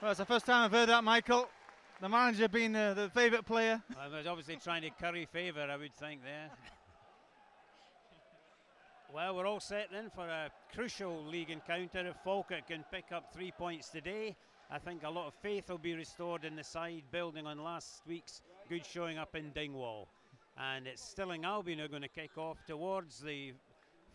Well, it's the first time I've heard that, Michael. The manager being the favourite player. I was obviously trying to curry favour, I would think, there. Well, we're all set then for a crucial league encounter. If Falkirk can pick up 3 points today, I think a lot of faith will be restored in the side, building on last week's good showing up in Dingwall. And it's Stirling Albion who are going to kick off towards the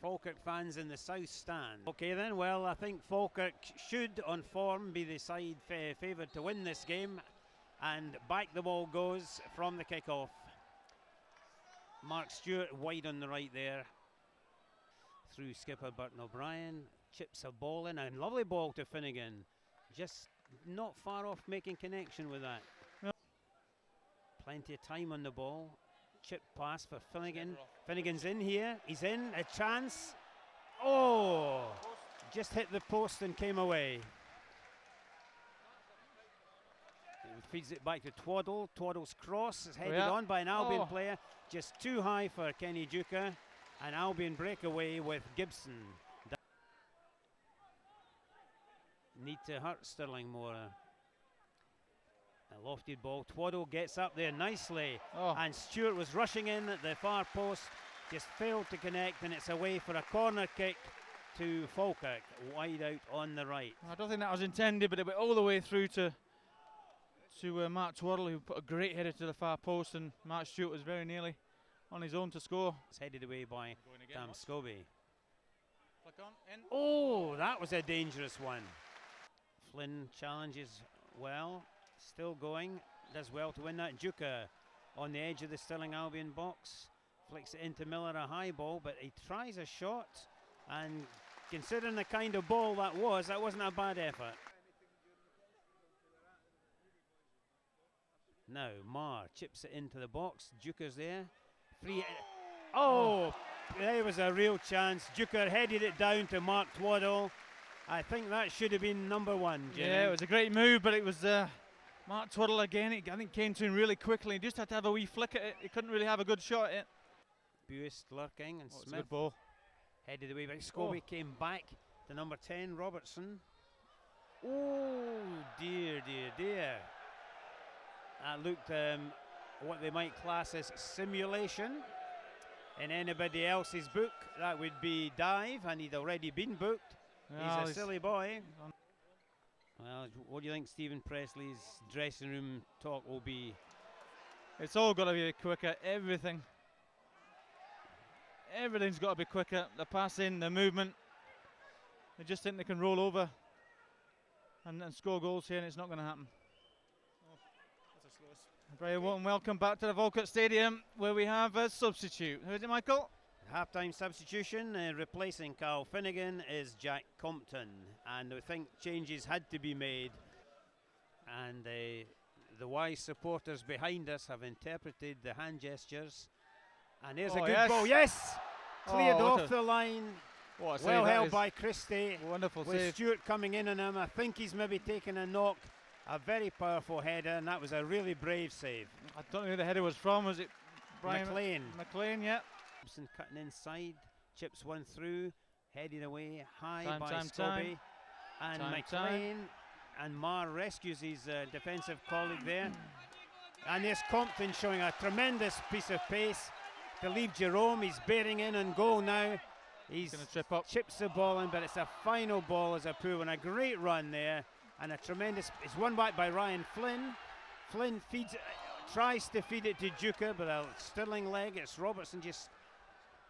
Falkirk fans in the south stand. Okay then, well, I think Falkirk should on form be the side favoured to win this game, and back the ball goes from the kick-off. Mark Stewart wide on the right there, through skipper Burton O'Brien, chips a ball in, and lovely ball to Finnegan, just not far off making connection with that. Yep. Plenty of time on the ball. Chip pass for Finnegan. Finnegan's in here. He's in. A chance. Oh! Just hit the post and came away. He feeds it back to Twaddle. Twaddle's cross is headed on by an Albion player. Just too high for Kenny Duca. An Albion breakaway with Gibson. Need to hurt Stirling more. A lofted ball. Twaddle gets up there nicely. And Stewart was rushing in at the far post. Just failed to connect, and it's away for a corner kick to Falkirk. Wide out on the right. I don't think that was intended, but it went all the way through to Mark Twaddle, who put a great header to the far post, and Mark Stewart was very nearly on his own to score. It's headed away by Tam Scobie. Flick on, in. Oh, that was a dangerous one. Flynn challenges well, still going, does well to win that. Duca on the edge of the Stirling Albion box, flicks it into Miller, a high ball, but he tries a shot, and considering the kind of ball that wasn't a bad effort. Now Marr chips it into the box. Duca's there. Free. Oh, there was a real chance. Duca headed it down to Mark Twaddle. I think that should have been number one, Jimmy. Yeah, it was a great move, but it was Mark Twaddle again. I think came to him really quickly. He just had to have a wee flick at it. He couldn't really have a good shot at it. Buist lurking, and Smith good ball. Headed away by Scobie. Came back to number 10, Robertson. Oh, dear, dear, dear. That looked what they might class as simulation. In anybody else's book, that would be dive, and he'd already been booked. He's a silly boy. Well, what do you think Stephen Presley's dressing room talk will be? It's all got to be quicker. Everything's got to be quicker. The passing, the movement. They just think they can roll over and score goals here, and it's not going to happen. Very warm welcome back to the Falkirk Stadium, where we have a substitute. Who is it, Michael? Half-time substitution, replacing Carl Finnegan is Jack Compton, and I think changes had to be made, and the wise supporters behind us have interpreted the hand gestures, and there's a good ball. Yes, cleared off the line. Well held by Christie. Wonderful with save. Stewart coming in on him. I think he's maybe taken a knock. A very powerful header, and that was a really brave save. I don't know who the header was from. Was it Brian McLean? McLean, yeah. Gibson cutting inside, chips one through, heading away high by Time. Scobie. And McLean, and Marr rescues his defensive colleague there. And there's Compton showing a tremendous piece of pace to leave Jerome. He's bearing in on goal now. He's going to trip up. Chips the ball in, but it's a final ball as a poor one. A great run there. And a tremendous, it's won back by Ryan Flynn. Flynn feeds, tries to feed it to Duca, but a Stirling leg. It's Robertson just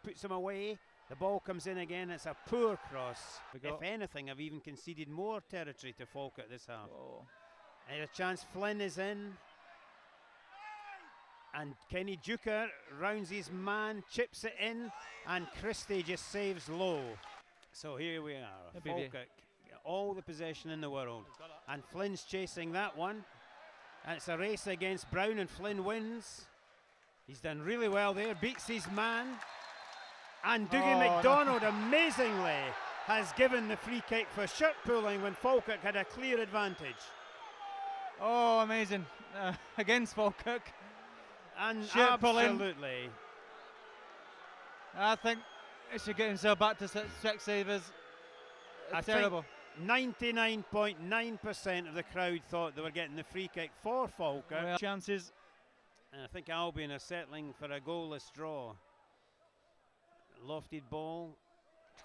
puts him away. The ball comes in again. It's a poor cross. If anything, I've even conceded more territory to Falkirk this half. And a chance. Flynn is in, and Kenny Duca rounds his man, chips it in, and Christie just saves low. So here we are. Falkirk. All the possession in the world, and Flynn's chasing that one, and it's a race against Brown, and Flynn wins. He's done really well there, beats his man, and Dougie McDonald amazingly has given the free kick for shirt pulling when Falkirk had a clear advantage. Oh, amazing. Against Falkirk. And shirt absolutely. Pulling. I think he should get himself back to Specsavers. Terrible. 99.9% of the crowd thought they were getting the free kick for Falkirk. Well, chances. And I think Albion are settling for a goalless draw. Lofted ball.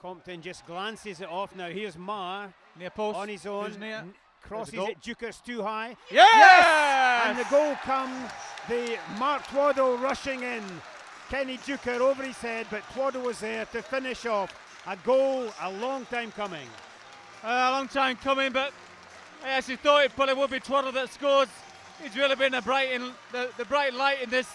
Compton just glances it off. Now here's Marr Near post. on his own. Crosses it. Duker's too high. Yes! And the goal comes. The Mark Twaddle rushing in. Kenny Duker over his head, but Twaddle was there to finish off. A goal, a long time coming. A long time coming, but I actually thought it probably would be Twaddle that scores. He's really been the bright light in this,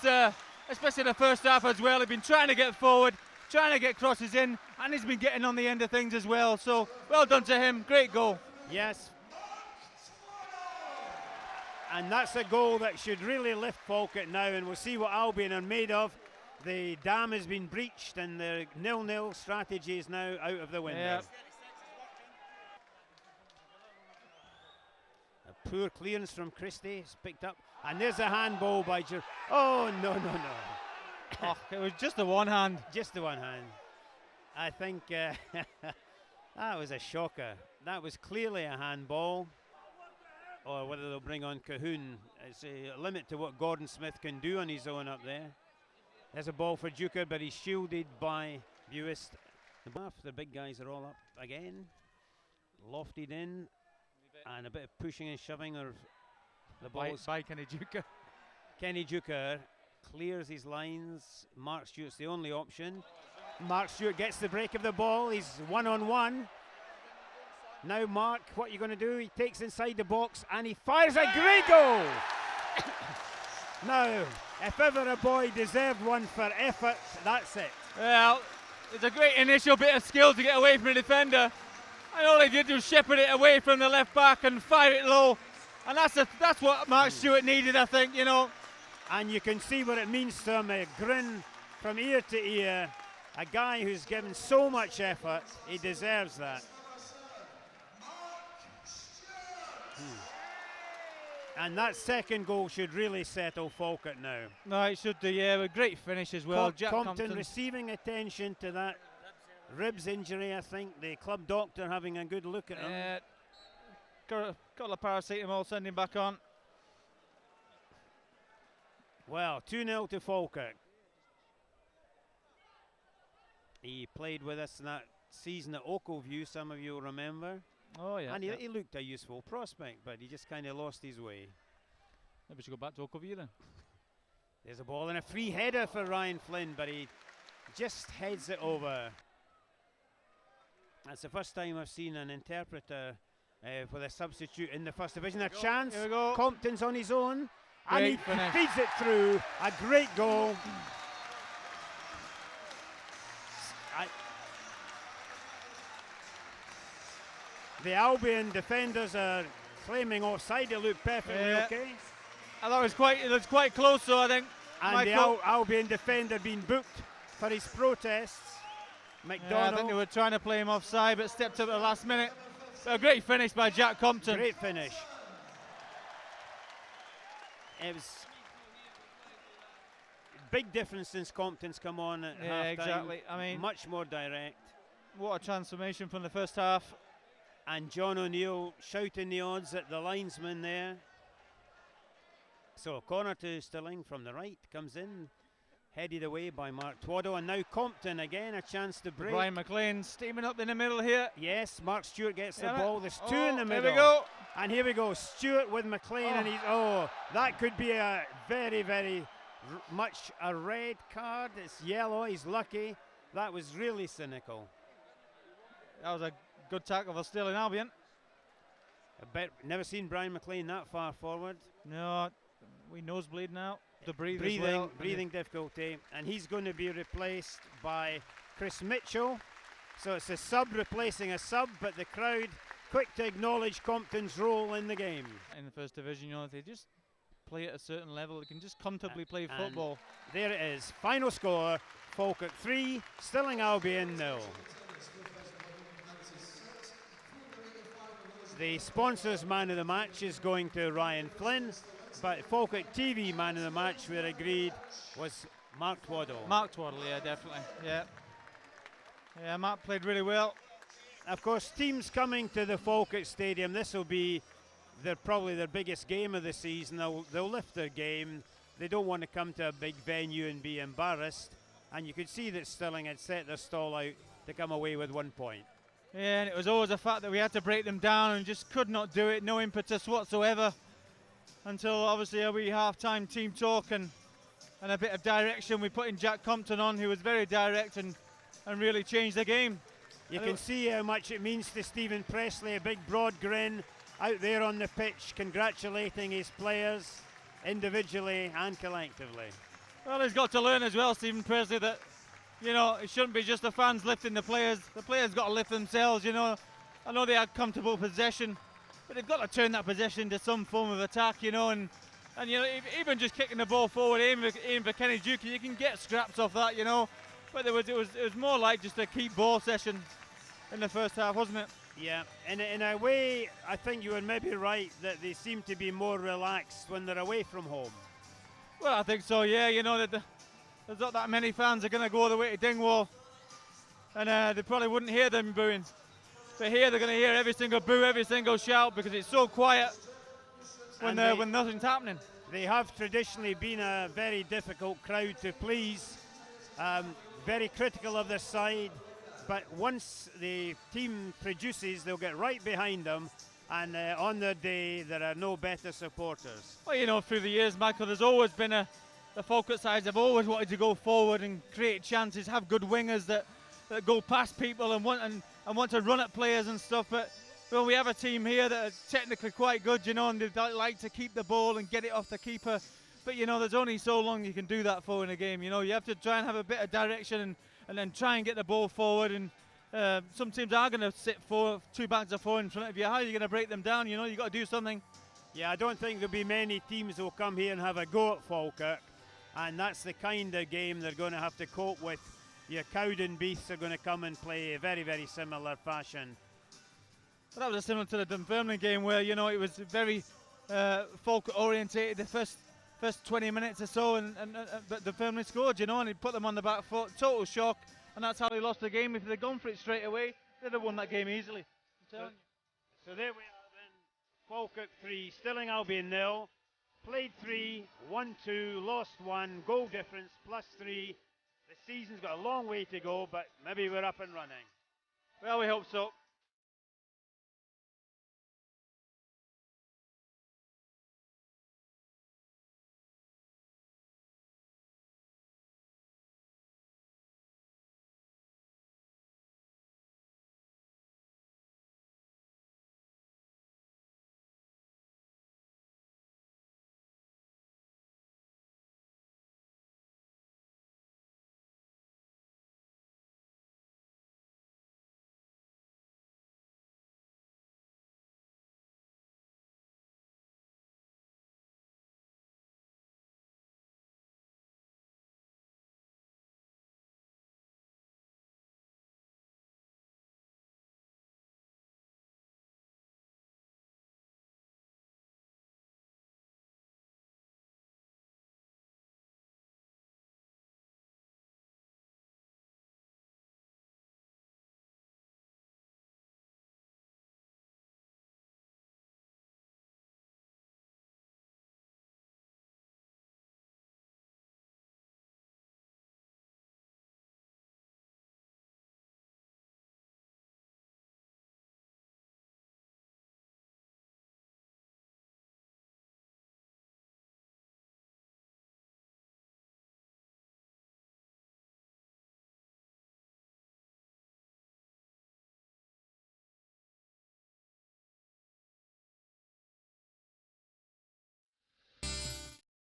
especially in the first half as well. He's been trying to get forward, trying to get crosses in, and he's been getting on the end of things as well. So well done to him. Great goal. Yes. And that's a goal that should really lift Falkirk now, and we'll see what Albion are made of. The dam has been breached, and the 0-0 strategy is now out of the window. Yeah. A poor clearance from Christie is picked up, and there's a handball by Oh, no. Oh, it was just the one hand. Just the one hand. I think that was a shocker. That was clearly a handball. Or whether they'll bring on Cahoon. It's a limit to what Gordon Smith can do on his own up there. There's a ball for Duker, but he's shielded by Buist. The big guys are all up again. Lofted in. And a bit of pushing and shoving of the balls. By Kenny Duker. Kenny Duker clears his lines. Mark Stewart's the only option. Mark Stewart gets the break of the ball. He's one-on-one. Now Mark, what are you going to do? He takes inside the box and he fires a great goal! Now, if ever a boy deserved one for effort, that's it. Well, it's a great initial bit of skill to get away from the defender. And all he did was shepherd it away from the left back and fire it low. And that's what Mark Stewart needed, I think, you know. And you can see what it means to him, a grin from ear to ear. A guy who's given so much effort, he deserves that. And that second goal should really settle Falkirk now. No, it should do, yeah, a great finish as well. Jack Compton receiving attention to that ribs injury, I think. The club doctor having a good look at him. Got a paracetamol, send him back on. Well, 2-0 to Falkirk. He played with us in that season at Oakleview, some of you will remember. Oh, yeah. And he looked a useful prospect, but he just kind of lost his way. Maybe we should go back to Oakleview then. There's a ball and a free header for Ryan Flynn, but he just heads it over. That's the first time I've seen an interpreter for the substitute in the First Division. A chance. Here we go. Compton's on his own. Great And he feeds it through. A great goal. The Albion defenders are claiming offside. It looked perfectly okay. I thought it was quite close, so I think. And the Albion defender being booked for his protests. McDonald. Yeah, I think they were trying to play him offside, but stepped up at the last minute. But a great finish by Jack Compton. Great finish. It was big difference since Compton's come on at half-time. Exactly. I mean, much more direct. What a transformation from the first half. And John O'Neill shouting the odds at the linesman there. So corner to Stirling from the right, comes in, headed away by Mark Twaddle, and now Compton again, a chance to break. Brian McLean steaming up in the middle here. Yes, Mark Stewart gets the ball. There's two in the middle. Here we go. And here we go, Stewart with McLean, and he's, that could be a very, very much a red card. It's yellow, he's lucky. That was really cynical. That was a good tackle for Stirling Albion. Never seen Brian McLean that far forward. No, we nosebleed now. To breathe as well. Breathing difficulty, and he's going to be replaced by Chris Mitchell. So it's a sub replacing a sub, but the crowd quick to acknowledge Compton's role in the game. In the First Division, you know, if they just play at a certain level, they can just comfortably play football. There it is. Final score: Falkirk 3, Stirling Albion 0. The sponsors man of the match is going to Ryan Flynn, but Falkirk TV man of the match, we agreed, was Mark Twaddle. Mark Twaddle, yeah, definitely. Yeah, Mark played really well. of course, teams coming to the Falkirk Stadium, this will be probably their biggest game of the season. They'll lift their game. They don't want to come to a big venue and be embarrassed. And you could see that Stirling had set their stall out to come away with 1 point. Yeah, and it was always a fact that we had to break them down and just could not do it. No impetus whatsoever until obviously a wee half-time team talk and a bit of direction. We put in Jack Compton on, who was very direct and really changed the game. You can see how much it means to Stephen Presley, a big broad grin out there on the pitch, congratulating his players individually and collectively. Well, he's got to learn as well, Stephen Presley, that, you know, it shouldn't be just the fans lifting the players. The players got to lift themselves, you know. I know they had comfortable possession, but they've got to turn that possession into some form of attack, you know, and you know, even just kicking the ball forward, aiming for Kenny Duke, you can get scraps off that, you know. But it was more like just a keep ball session in the first half, wasn't it? Yeah, in a way, I think you were maybe right that they seem to be more relaxed when they're away from home. Well, I think so, yeah. You know, that there's not that many fans are going to go all the way to Dingwall, and they probably wouldn't hear them booing. But here they're going to hear every single boo, every single shout, because it's so quiet when nothing's happening. They have traditionally been a very difficult crowd to please, very critical of their side, but once the team produces, they'll get right behind them, and on their day, there are no better supporters. Well, you know, through the years, Michael, there's always been the Falkirk sides have always wanted to go forward and create chances, have good wingers that go past people and want to run at players and stuff. But well, we have a team here that are technically quite good, you know, and they like to keep the ball and get it off the keeper. But you know, there's only so long you can do that for in a game. You know, you have to try and have a bit of direction and then try and get the ball forward. And some teams are going to sit two bags of four in front of you. How are you going to break them down? You know, you've got to do something. Yeah, I don't think there'll be many teams who will come here and have a go at Falkirk, and that's the kind of game they're going to have to cope with. Your Cowden Beasts are going to come and play a very, very similar fashion. Well, that was similar to the Dunfermline game, where, you know, it was very Falkirk orientated the first 20 minutes or so, but Dunfermline scored, you know, and it put them on the back foot. Total shock, and that's how they lost the game. If they'd gone for it straight away, they'd have won that game easily. I'm telling you. So there we are then. Falkirk 3, Stirling Albion 0. Played 3, won 2, lost 1, goal difference +3. The season's got a long way to go, but maybe we're up and running. Well, we hope so.